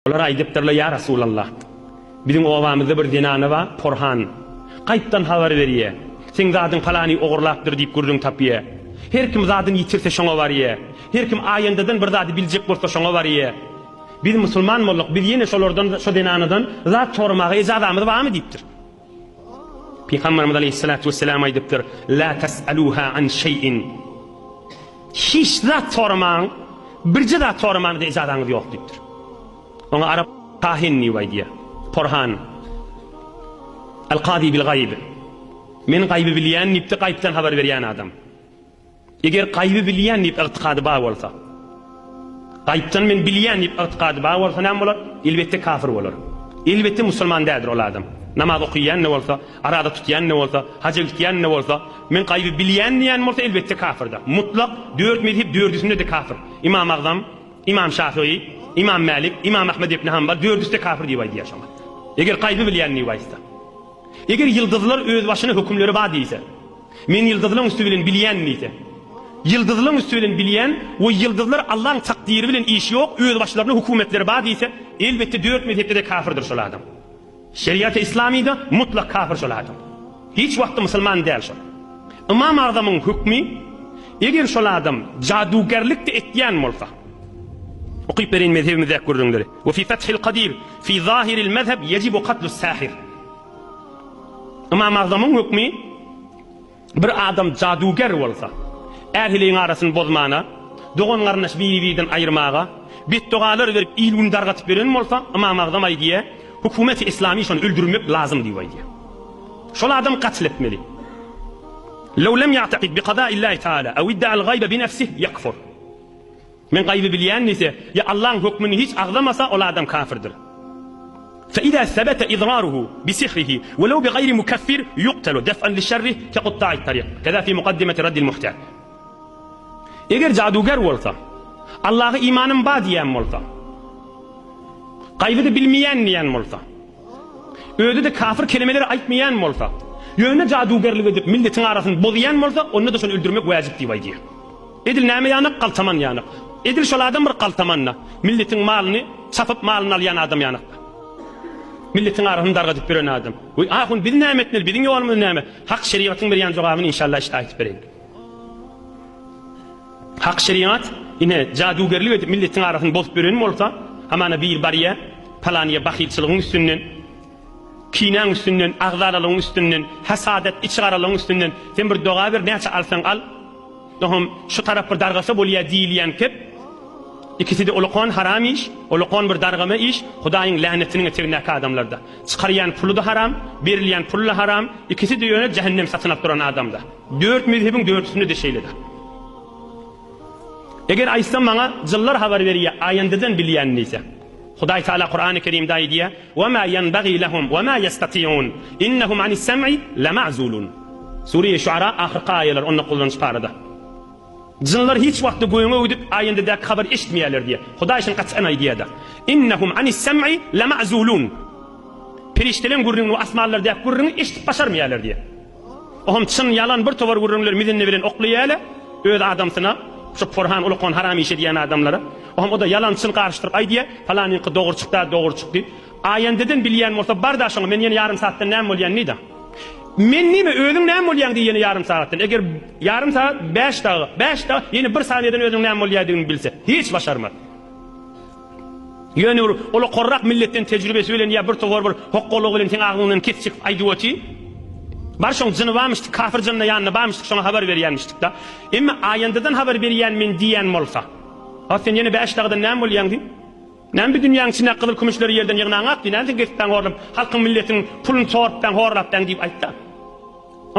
Olar aýdypdyrlar ya Rasulallah. Bizim obamyzda bir dinany ba, Porhan. Gaýpdan habar berýär. Sen zadyň falany ogurlapdyr diýip gürrüň tapýar. Her kim zadyny ýitirse şoňa barýar. Her kim aýyndadan bir zady biljek bolsa şoňa barýar. Biz musulman boldyk, biz ýene şolardan, şo dinanydan zat sormagy ijazamyz barmy diýipdir. Peygamberimiz aleyhissalatu vesselam aýdypdyr: "La tas'aluha an şey'in." Hiç zat sormaň, birje zat sormaňda ijazanyz ýok diýipdir. Ona Arap kahin niwaydiya, Porhan, al-qadi bil gayb. Men gaybi bilýän nipti gaybdan haber berýän adam. Eger gaybi bilýän nip itiqady bar bolsa, gaybdan men bilýän nip itiqady bar bolsa näme bolar? Elbetde kafir bolar. Elbetde musulman dädir ol adam. Namaz okuyan ne bolsa, arada tutyan ne bolsa, hac etýän ne bolsa, men gaybi bilýän diýen bolsa elbetde kafirda. Mutlak 4 mezhep 4'üsünde de kafir. İmam Azam, İmam Şafii, İmam Malik, İmam Ahmed ibn Hanbal 4'üsde kafir diýip ýaşamak. Eger gaybi bilýän niwaysa. Eger yıldızlar öz başına hükümleri bar diýse, men yıldızlaryň üstü bilen bilýän diýse, yıldızlaryň üstü bilen bilýän, o yıldızlar Allah'ın takdiri bilen işi ýok, öz başlaryna hökümetleri bar diýse, elbetde 4 mezhepde de kafirdir şol adam. Şeriat-ı İslamiyda mutlak kafir şol adam. Hiç wagtda musulman däl şol. İmam Azamyň hükmi, eger şol adam jadugerlik de etýän bolsa, okuyup berin mezhebimizde gördüňleri. Ve fi Fethil Kadir fi zahiril mezheb yecibu katlus sahir. İmam Azamyň hükmi, bir adam jaduger bolsa, ähliň arasyny bozmana, dogan garnaş biri-birinden aýyrmaga, betdogalar berip ilgün dargatyp beren bolsa, İmam Azam aýdýar, hükümeti İslami şonu öldürmek lazım diýip aýdýar. Şol adam katl etmeli. Law lam ya'taqid bi qada'illahi ta'ala aw idda'a al-ghayba bi nafsihi yakfur. Men gaybi bilýän ise, ya Allah'ın hükmüni hiç aglamasa ol adam kafirdir. فإذا ثبت إضراره بسحره ولو بغير مكفر يقتل دفعا للشر كقطاع الطريق كذا في مقدمة رد المحتاج. Eger jaduger bolsa, Allah'a imanım bar diýen bolsa, gaybydy bilmeýän diýen bolsa, öýde de kafir kelimeleri aýtmaýan bolsa, ýöne jadugerlik edip milletiň arasyny bozýan bolsa, onu da şonu öldürmek wajib diýip aýdýar. Edil näme ýanyk, galtaman ýanyk. Edil şol adam bir galtamanna, milletiň malyny çapyp malyny alýan adam ýanyk. Milletiň arasyny dargatyp beren adam. Oy, ahun bir näme etmeli, biziň ýolumyz näme? Hak şeriatyň berýän jogabyny inşallah aýtyp bereyim. Hak şeriat ine jadugerlik edip milletiň arasyny bozup beren bolsa, hamana bir barya, palaniye bahilçiligiň üstünden, kinaň üstünden, agzalaryň üstünden, hasadat içgaralygyň üstünden, sen bir doga ber, näçe alsaň al. Dohum şu taraf bir dargasa bolýar diýilýän kep, ikisi de ulukon haram iş, ulukon bir dargama iş, Hudaýyň lanetini getirnek adamlarda. Çykarýan pulu da haram, berilýän pul da haram, ikisi de ýöne cehennem satynyp duran adamda. 4 mezhebiň 4'üsünde de şeýledi. Eger aýsam maňa jyllar habar berýär, aýandadan bilýän ise. Hudaý Taala Qur'an-ı Kerimde aýdýar: "Wa ma yanbaghi lahum wa ma yastati'un innahum anis sam'i lama'zulun." Sure-i Şuara ahirki aýalar onu kullanýan parada. Jynlar hiç wagtda göýüňe öýdüp aýynda habar eşitmeýärler diýe. Hudaý şun gatsan aýdýar da. "Innahum anis sam'i lama'zulun." Periştelen gurrunly asmanlarda gurruny eşitip başarmaýarlar diýe. Ohum çyn yalan bir tovar gurrunlar midinne bilen oklaýarlar, öz adamsyna şu Porhan ulukon haram işe diýen adamlara. Ohum o da yalan çyn garşytyryp aýdýar, falany dogry çykdy, dogry çykdy. Aýandadan bilýän bolsa bardaşyň men ýene ýarym saatdan näme bolýan nida? Men nime özüň näme bolýan diýeni ýarym saatdan. Eger ýarym saat 5 dagy, ýene 1 saniýeden özüň näme bolýandygyny bilse, hiç başarmaz. Ýöne ol qorrak milletden tejribesi bilen ýa bir towar bir hokkolugy bilen teň aglyňdan kesip aýdypty. Bar şoň jyny barmyşdy, kafir jynyna ýanyna barmyşdy, şoňa habar berýänmişdik da. Emma aýandadan habar berýän men diýen bolsa, ha sen ýene 5 dagdan näme bolýandy? Näme bir dünýäň içinde gyzyl kümüşleri ýerden ýygnaň atdy, näme getden gorlap, halkyň milletiň puluny çorapdan horlapdan diýip aýtdy.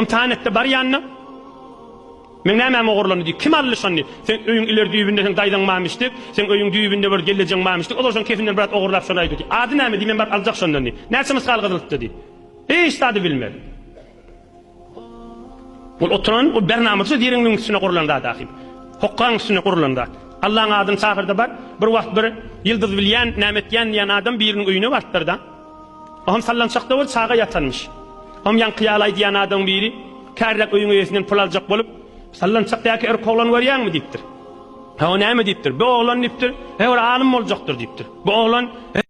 Imtihanetde bar ýanyna. Men näme ogurlany diýip kim ally şonu? Sen öýüň iler düýbünde sen daýdan mamışdyk, sen öýüň düýbünde bir gelejek mamışdyk, olar şon kefinden bir ogurlap şonu aýdy. Ady näme diýip men bar aljak şondan diýip. Näçe mysgal gyzyltdy diýip. Hiç tadı bilmedi. Ol oturan o bernamyjy diýeriňiň üstüne gurulanda dahyp. Hokkaň üstüne gurulanda. Allah'ın adyny çakyrdy bar. Bir wagt bir ýyldız bilýän, nämetýän ýan adam biriniň öýüne bartdyrda. Ohum sallançakda bol saga ýatanmyş. Ohum ýan kyýalaý diýen adam biri, kärrek öýüň ýesinden pul aljak bolup, sallançakdaky erkoglan görýärmi diýipdir. Ha o näme diýipdir? Bu oglan diýipdir. He ora alim boljakdyr diýipdir. Bu oglan